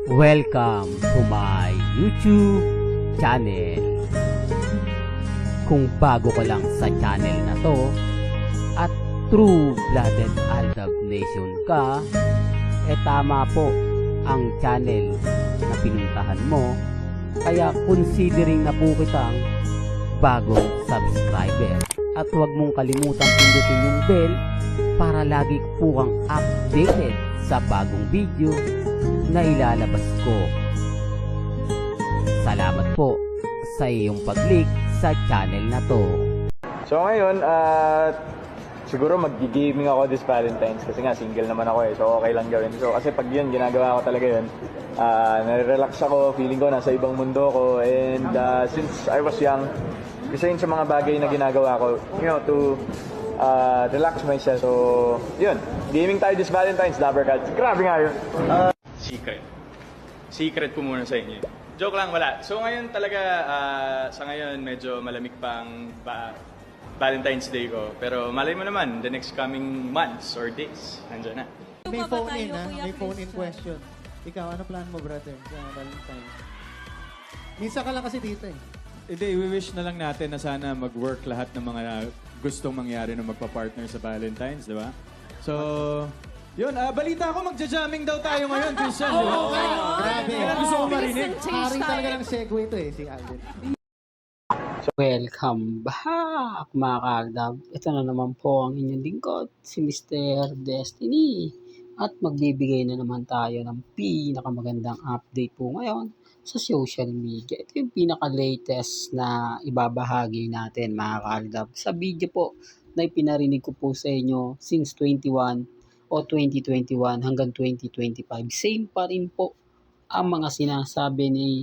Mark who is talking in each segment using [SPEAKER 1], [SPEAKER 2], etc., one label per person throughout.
[SPEAKER 1] Welcome to my YouTube channel. Kung bago ka lang sa channel na to at true-blooded Aldab Nation ka, tama po ang channel na pinuntahan mo. Kaya considering na po kitang bagong subscriber. At huwag mong kalimutan pindutin yung bell para lagi po kang updated sa bagong video na ilalabas ko. Salamat po sa iyong pag-click sa channel na to.
[SPEAKER 2] So ngayon, siguro mag-gaming ako this Valentine's kasi nga single naman ako so okay lang gawin. So kasi pag yun, ginagawa ko talaga yun. Nare-relax ako, feeling ko nasa ibang mundo ko, and since I was young, isa yun sa mga bagay na ginagawa ko, to relax myself. So yun, gaming tayo this Valentine's, Lovercats. Grabe nga yun.
[SPEAKER 3] Secret ko muna sa inyo. Joke lang, wala. So ngayon talaga, sa ngayon medyo malamig pang Valentine's Day ko. Pero malay mo naman, the next coming months or days, andyan na.
[SPEAKER 4] May phone in, ha? May phone in question. Ikaw, ano plan mo, brother, sa Valentine's? Minsan ka lang kasi dito, eh.
[SPEAKER 5] Hindi, i-wish na lang natin na sana mag-work lahat ng mga gustong mangyari na magpa-partner sa Valentine's, di ba? So, yun, balita ko, magja-jamming daw tayo ngayon, Christian, di ba?
[SPEAKER 4] Grabe.
[SPEAKER 5] Kailan gusto ko marinig?
[SPEAKER 4] Hari talaga ng segue ito, eh, si Alden.
[SPEAKER 1] Welcome back mga kaagdab. Ito na naman po ang inyong lingkod, si Mr. Destiny. At magbibigay na naman tayo ng pinakamagandang update po ngayon sa social media. Ito yung pinaka-latest na ibabahagi natin mga kaagdab. Sa video po na ipinarinig ko po sa inyo since 21 o 2021 hanggang 2025. Same pa rin po ang mga sinasabi ni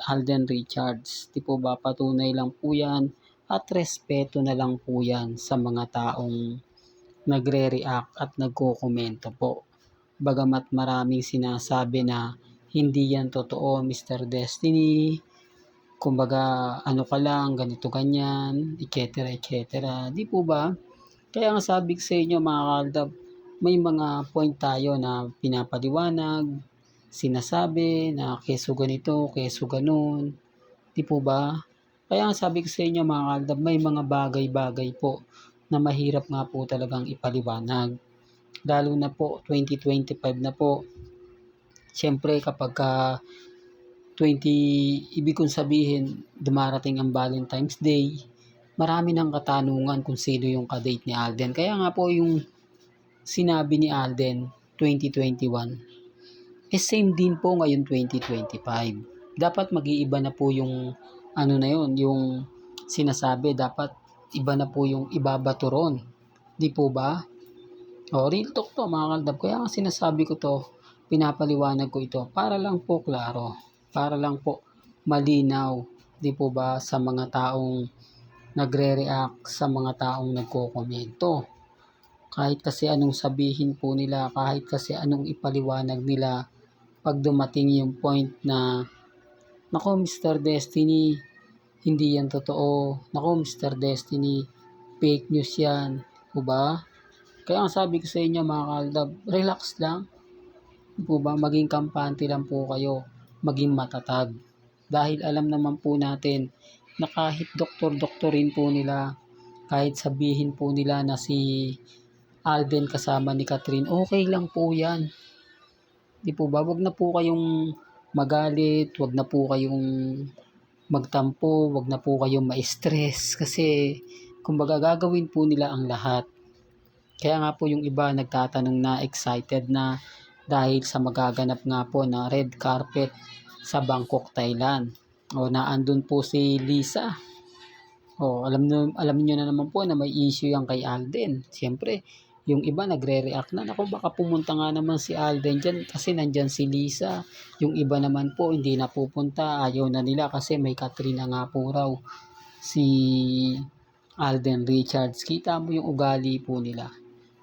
[SPEAKER 1] Alden Richards. Di po ba, patunay lang po yan at respeto na lang po yan sa mga taong nagre-react at nagko-komento po. Bagamat maraming sinasabi na hindi yan totoo, Mr. Destiny, kumbaga ano ka lang, ganito ganyan, etc. Di po ba? Kaya nga sabi ko sa inyo mga kaaldab, may mga point tayo na pinapaliwanag, sinasabi na keso ganito, keso ganun. Di po ba? Kaya nga sabi ko sa inyo mga kaaldab, may mga bagay-bagay po na mahirap nga po talagang ipaliwanag. Lalo na po 2025 na po. Siyempre kapag 20, ibig kong sabihin, dumarating ang Valentine's Day, marami ng katanungan kung sino yung kadate ni Alden. Kaya nga po yung sinabi ni Alden 2021, same din po ngayon 2025. Dapat mag-iiba na po yung ano na yun, yung sinasabi, dapat iba na po yung ibabato ron. Di po ba? Real talk to mga kaldab. Kaya nga sinasabi ko to, pinapaliwanag ko ito para lang po klaro, para lang po malinaw, di po ba, sa mga taong nagre-react, sa mga taong nagko-komento. Kahit kasi anong sabihin po nila, kahit kasi anong ipaliwanag nila, pag dumating yung point na, nako Mr. Destiny, hindi yan totoo, nako Mr. Destiny, fake news yan, po ba? Kaya ang sabi ko sa inyo mga kaaldab, relax lang. Po ba, maging kampante lang po kayo, maging matatag. Dahil alam naman po natin na kahit doktor-doktorin po nila, kahit sabihin po nila na si Alden kasama ni Catherine, okay lang po yan. Di po ba, wag na po kayong magalit, wag na po kayong magtampo, wag na po kayong ma-stress kasi kumbaga gagawin po nila ang lahat. Kaya nga po yung iba nagtatanong na, excited na dahil sa magaganap nga po na red carpet sa Bangkok, Thailand. O naandun po si Lisa. O alam niyo na naman po na may issue yan kay Alden. Siyempre, yung iba nagre-react na, naku baka pumunta nga naman si Alden dyan kasi nandyan si Lisa. Yung iba naman po hindi na pupunta, ayaw na nila kasi may Katrina nga po raw si Alden Richards. Kita mo yung ugali po nila.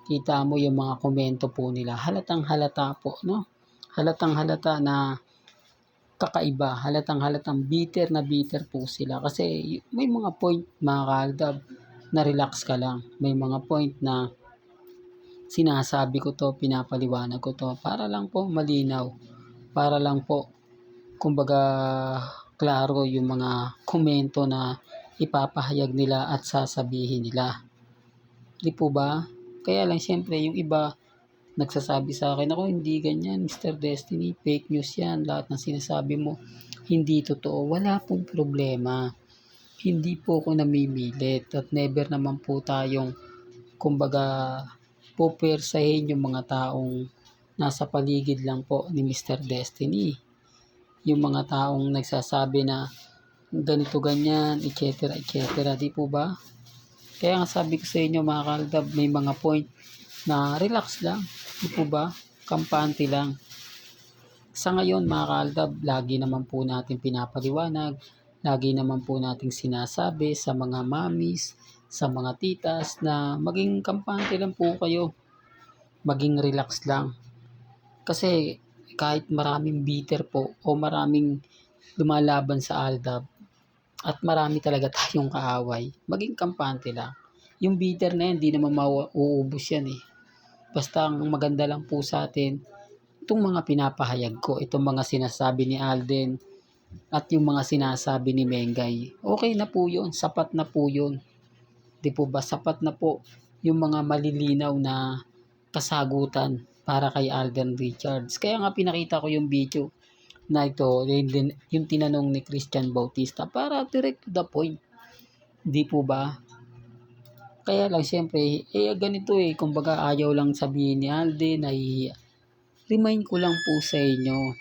[SPEAKER 1] Kita mo yung mga komento po nila. Halatang halata po, no? Halatang halata na kakaiba. Halatang halatang bitter na bitter po sila. Kasi may mga point mga kaaldab na relax ka lang. May mga point na sinasabi ko to, pinapaliwanag ko to para lang po malinaw, para lang po kumbaga klaro yung mga komento na ipapahayag nila at sasabihin nila. Di po ba? Kaya lang siyempre yung iba nagsasabi sa akin, ako hindi ganyan, Mr. Destiny, fake news yan, lahat ng sinasabi mo hindi totoo. Wala pong problema. Hindi po ako namimilit at never naman po tayong kumbaga pupersahin yung mga taong nasa paligid lang po ni Mr. Destiny. Yung mga taong nagsasabi na ganito ganyan, etc. etc. Di po ba? Kaya nga sabi ko sa inyo mga kaaldab, may mga point na relax lang. Di po ba? Kampante lang. Sa ngayon mga kaaldab, lagi naman po natin pinapaliwanag, lagi naman po nating sinasabi sa mga mamis, sa mga titas na maging kampante lang po kayo. Maging relax lang. Kasi kahit maraming bitter po o maraming lumalaban sa aldab at marami talaga tayong kaaway, maging kampante lang. Yung bitter na yan, di naman mauubos yan eh. Basta ang maganda lang po sa atin, itong mga pinapahayag ko, itong mga sinasabi ni Alden at yung mga sinasabi ni Mengay, okay na po yun, sapat na po yun. Di po ba, sapat na po yung mga malilinaw na kasagutan para kay Alden Richards. Kaya nga pinakita ko yung video na ito, yung tinanong ni Christian Bautista para direct to the point. Di po ba? Kaya lang siyempre, ganito kumbaga ayaw lang sabihin ni Alden ay remind ko lang po sa inyo.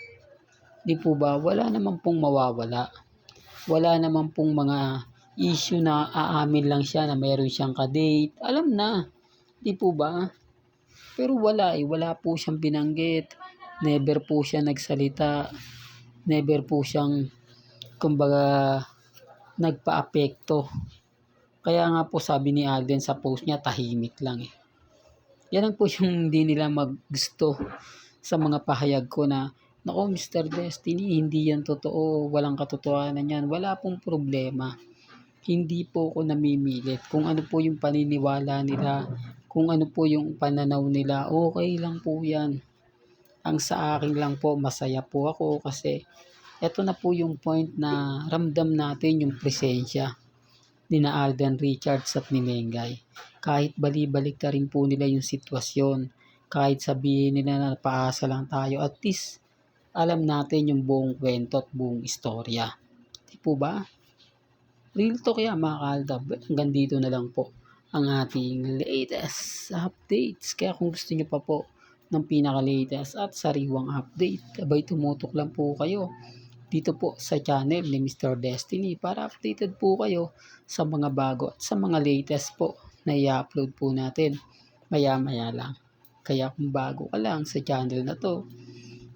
[SPEAKER 1] Di po ba? Wala naman pong mawawala. Wala naman pong mga issue na aamin lang siya na mayroon siyang ka-date. Alam na. Di po ba? Pero wala wala po siyang binanggit. Never po siya nagsalita. Never po siyang kumbaga nagpa-apekto. Kaya nga po sabi ni Alden sa post niya, tahimik lang eh. Yan ang po yung hindi nila maggusto sa mga pahayag ko na, nako Mr. Destiny, hindi yan totoo, walang katotohanan yan, wala pong problema. Hindi po ako namimilit. Kung ano po yung paniniwala nila, kung ano po yung pananaw nila, okay lang po yan. Ang sa akin lang po, masaya po ako kasi eto na po yung point na ramdam natin yung presensya ni na Alden Richards at ni Mengay. Kahit bali-balik na rin po nila yung sitwasyon, kahit sabihin nila na paasa lang tayo, at least alam natin yung buong kwento at buong istorya. Di po ba? Real talk yan mga kaaldab. Hanggang dito na lang po ang ating latest updates. Kaya kung gusto nyo pa po ng pinaka-latest at sariwang update, abay tumutok lang po kayo dito po sa channel ni Mr. Destiny para updated po kayo sa mga bago at sa mga latest po na i-upload po natin maya-maya lang. Kaya kung bago ka lang sa channel na to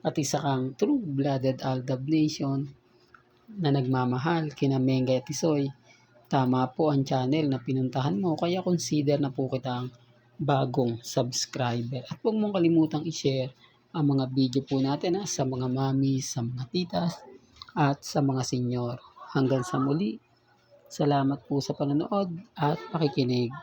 [SPEAKER 1] at isa kang true-blooded Aldab Nation na nagmamahal kina Mengay at Tisoy, tama po ang channel na pinuntahan mo, kaya consider na po kitang bagong subscriber. At huwag mong kalimutang i-share ang mga video po natin sa mga mami, sa mga titas, at sa mga senyor. Hanggang sa muli, salamat po sa panonood at pakikinig.